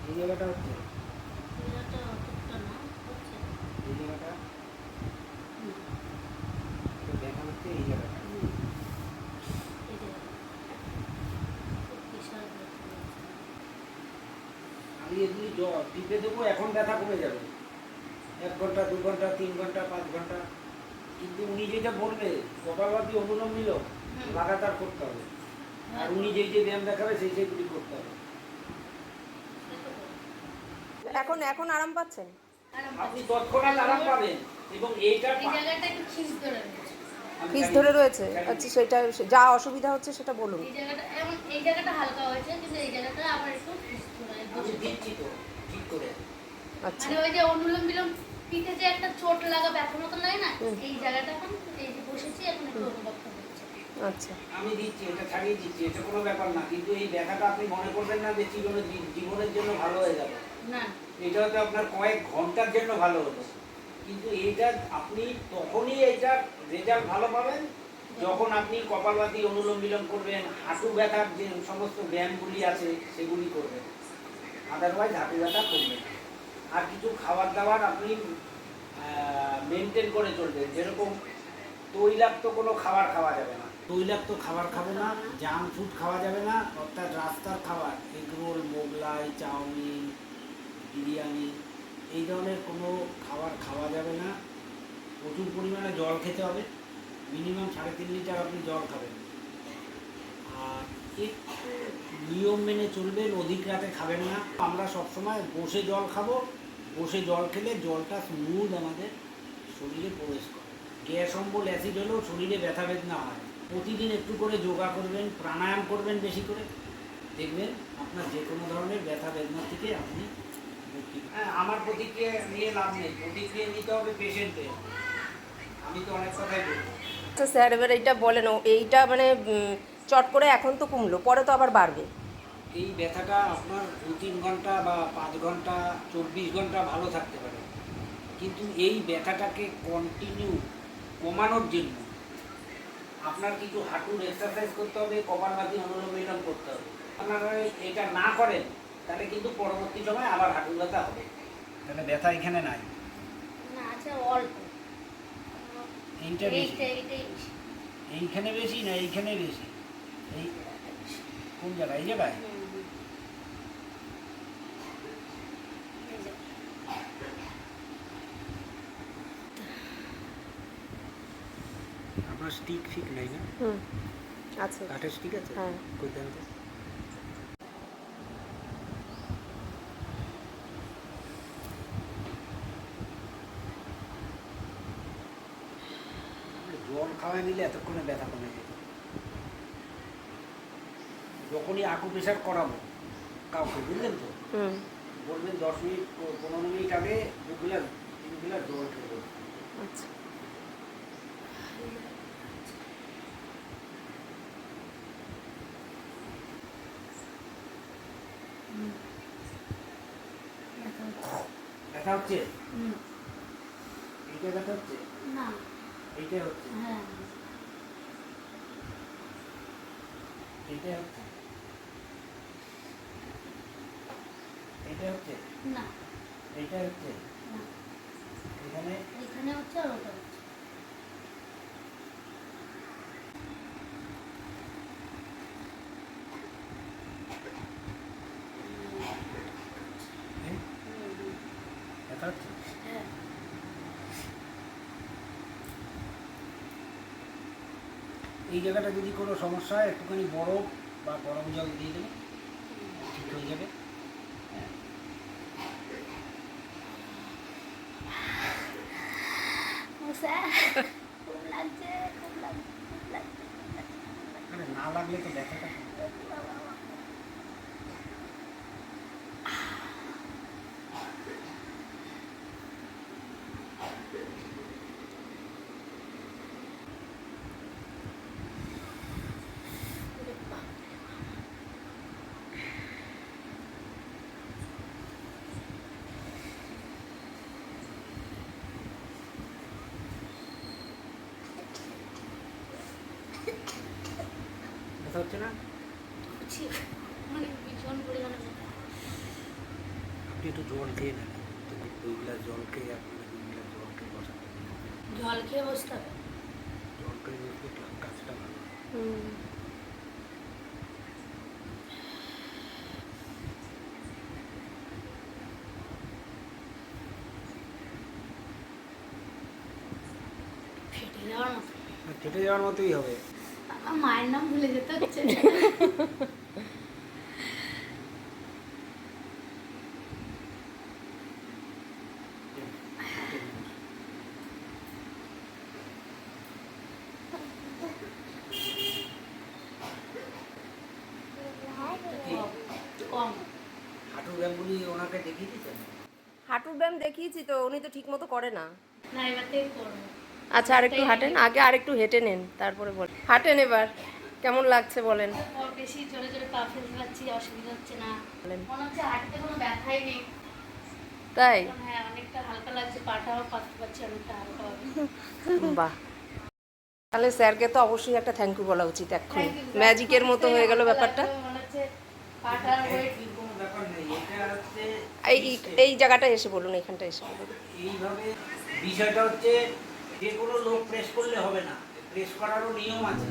এই জায়গাটা হচ্ছে, এই জায়গাটা অতটা না হচ্ছে। এই জায়গাটা তো দেখা হচ্ছে, এই জায়গাটা। এই জায়গাটা খুব বিশাল ব্যথা লাগছে। আমি এগুলি টিপে দেবো, এখন ব্যথা কমে যাবে। 1 ঘন্টা, 2 ঘন্টা, 3 ঘন্টা, 5 ঘন্টা। কিন্তু উনি যেটা বলবে কপালভাতি অনুলোম বিলোম লাগাতার করতে হবে। আর উনি যেই যে ব্যায়াম দেখাবে সেইগুলি করতে হবে। এখন এখন আরাম পাচ্ছেন? আপনি তৎক্ষণাৎ আরাম পাবেন। এবং এইটার এই জায়গাটা একটু খিস ধরে রয়েছে। ফিস ধরে রয়েছে? আচ্ছা, সেটা যা অসুবিধা হচ্ছে সেটা বলুন। এই জায়গাটা এমন, এই জায়গাটা হালকা হয়েছে, কিন্তু এই জায়গাটা আবার একটু খিস ধরে আমি বসেছে। দিচ্ছি তো ঠিক করে। আচ্ছা, মানে ওই যে অনুলোম বিলোম পিঠে যে একটা চোট লাগা ব্যথার মতো লাগে না, এই জায়গাটা এখন এই যে বসেছি এখন একটু অনুভব হচ্ছে। আচ্ছা। আমি দিচ্ছি, এটা ছাড়িয়ে দিচ্ছি, এটা কোনো ব্যাপার না। কিন্তু এই ব্যথাটা আপনি মনে করবেন না যে জীবনের জন্য ভালো হয়ে যাবে। না, এটা হয়তো আপনার কয়েক ঘন্টার জন্য ভালো হলো, কিন্তু এইটা আপনি তখনই এইটার রেজাল্ট ভালো পাবেন যখন আপনি কপালভাতি অনুলোম বিলোম করবেন, হাঁটু ব্যথার যে সমস্ত ব্যায়ামগুলি আছে সেগুলি করবেন। আদারওয়াইজ হাঁটু ব্যথা করবে না। আর কিছু খাবার দাবার আপনি মেনটেন করে চলবেন, যেরকম তৈলাক্ত কোনো খাবার খাওয়া যাবে না। তৈলাক্ত খাবার খাবে না, জাঙ্ক ফুড খাওয়া যাবে না, অর্থাৎ রাস্তার খাবার, এগরোল, মোগলাই, চাউমিন, বিরিয়ানি, এই ধরনের কোনো খাবার খাওয়া যাবে না। প্রচুর পরিমাণে জল খেতে হবে, মিনিমাম 3.5 লিটার আপনি জল খাবেন। আর একটু নিয়ম মেনে চলবেন, অধিক রাতে খাবেন না। আমরা সবসময় বসে জল খাবো, বসে জল খেলে জলটা স্মুথ আমাদের শরীরে প্রবেশ করে। গ্যাস অম্বল, অ্যাসিড হলেও শরীরে ব্যথা বেদনা হয়। প্রতিদিন একটু করে যোগা করবেন, প্রাণায়াম করবেন বেশি করে, দেখবেন আপনার যে কোনো ধরনের ব্যথা বেদনা থেকে আপনি মুক্তি। হ্যাঁ, আমার প্রতিক্রিয়া নিয়ে লাভ নেই, প্রতিক্রিয়া নিতে হবে পেশেন্টের। আমি তো অনেক কথাই বলবো। আচ্ছা স্যার, এবার এইটা বলেন, এইটা মানে চট করে এখন তো কমলো, পরে তো আবার বাড়বে। এই ব্যথাটা আপনার 2-3 ঘন্টা বা 5 ঘন্টা, 24 ঘন্টা ভালো থাকতে পারে। কিন্তু এই ব্যথাটাকে কন্টিনিউ কমানোর জন্য আপনার কিছু হাঁটুর এক্সারসাইজ করতে হবে, কপালভাতি অনুলোম বিলোম করতে হবে। আপনারা এটা না করেন তাহলে কিন্তু পরবর্তী সময় আবার হাঁটু ব্যথা হবে। তাহলে ব্যথা এখানে নাই, না আছে অল্প। এইটা বেশি। এইটাই বেশি। এইখানে বেশি না এইখানে বেশি? এই কোন জায়গায়? এই জায়গায়? এই যে আপনার স্টিক ঠিক নাই না? আচ্ছা। কাঠের স্টিক আছে? হ্যাঁ। কই দেন তো। জল খাওয়াই নিলে এতক্ষণে ব্যথা কমে যেত। যখনই আকুপ্রেশার করাবো কাউকে, বুঝলেন তো, বলবেন 10 মিনিট 15 মিনিট আগে 2 গ্লাস 3 গ্লাস জল খেয়ে। আচ্ছা। ব্যথা হচ্ছে? এইটা ব্যথা হচ্ছে? না, এইটাই হচ্ছে? হ্যাঁ এইটাই হচ্ছে? এইটাই হচ্ছে? না, এইটাই হচ্ছে? না, এখানে? এখানে হচ্ছে আর ওটা হচ্ছে। এই? ব্যথা হচ্ছে? হ্যাঁ, এই জায়গাটা যদি কোনো সমস্যা হয় একটুখানি বরফ বা গরম জল দিয়ে দেবে, ঠিক হয়ে যাবে। ও স্যার খুব লাগছে, খুব লাগছে, খুব লাগছে। আরে না লাগলে তো ব্যথাটা ব্যথা হচ্ছে না? মানে ভীষণ পরিমাণে ব্যথা। আপনি একটু জল খেয়ে নেন, 2 গ্লাস জল খেয়ে আপনার 2 গ্লাস জল খেয়ে বসান, জল খেয়ে বসতে হবে। জল খেয়ে বসলে কাজটা ভালো হয়। হুম। ফেটে যাওয়ার মতো। ফেটে যাওয়ার মতোই হবে। আমার মায়ের নাম ভুলে যেতে হচ্ছে। কম। হাঁটুর ব্যায়ামগুলি ওনাকে দেখিয়ে দিতেন। হাঁটুর ব্যায়াম দেখিয়েছি তো, উনি তো ঠিক মতো করে না। না, এবার থেকে করবো। আচ্ছা আরেকটু হাঁটেন, আগে আরেকটু হেঁটে নেন, তারপরে বল হাঁটেন এবার কেমন লাগছে বলেন। তারপর বেশি জোরে জোরে পা ফেলতে পারছি, অসুবিধা হচ্ছে না। বলেন। মনে হচ্ছে হাঁটতে কোনো ব্যথাই নেই। তাই? হ্যাঁ, অনেকটা হালকা লাগছে, পাটাও পাততে পারছি অনেকটা হালকা হবে। বাহ, তাহলে স্যারকে তো অবশ্যই একটা থ্যাংক ইউ বলা উচিত এখন। Thank you, sir. ম্যাজিকের মতো হয়ে গেল হালকা ব্যাপারটা। লাগছে, মনে হচ্ছে পাটার ওয়েট। এই কোনো ব্যাপার নেই, এটা হচ্ছে এই জায়গাটা এসে বলুন, এইখানটা এসে বলুন। এইভাবে বিষয়টা হচ্ছে যে কোনো লোক প্রেস করলে হবে না, প্রেস করারও নিয়ম আছে।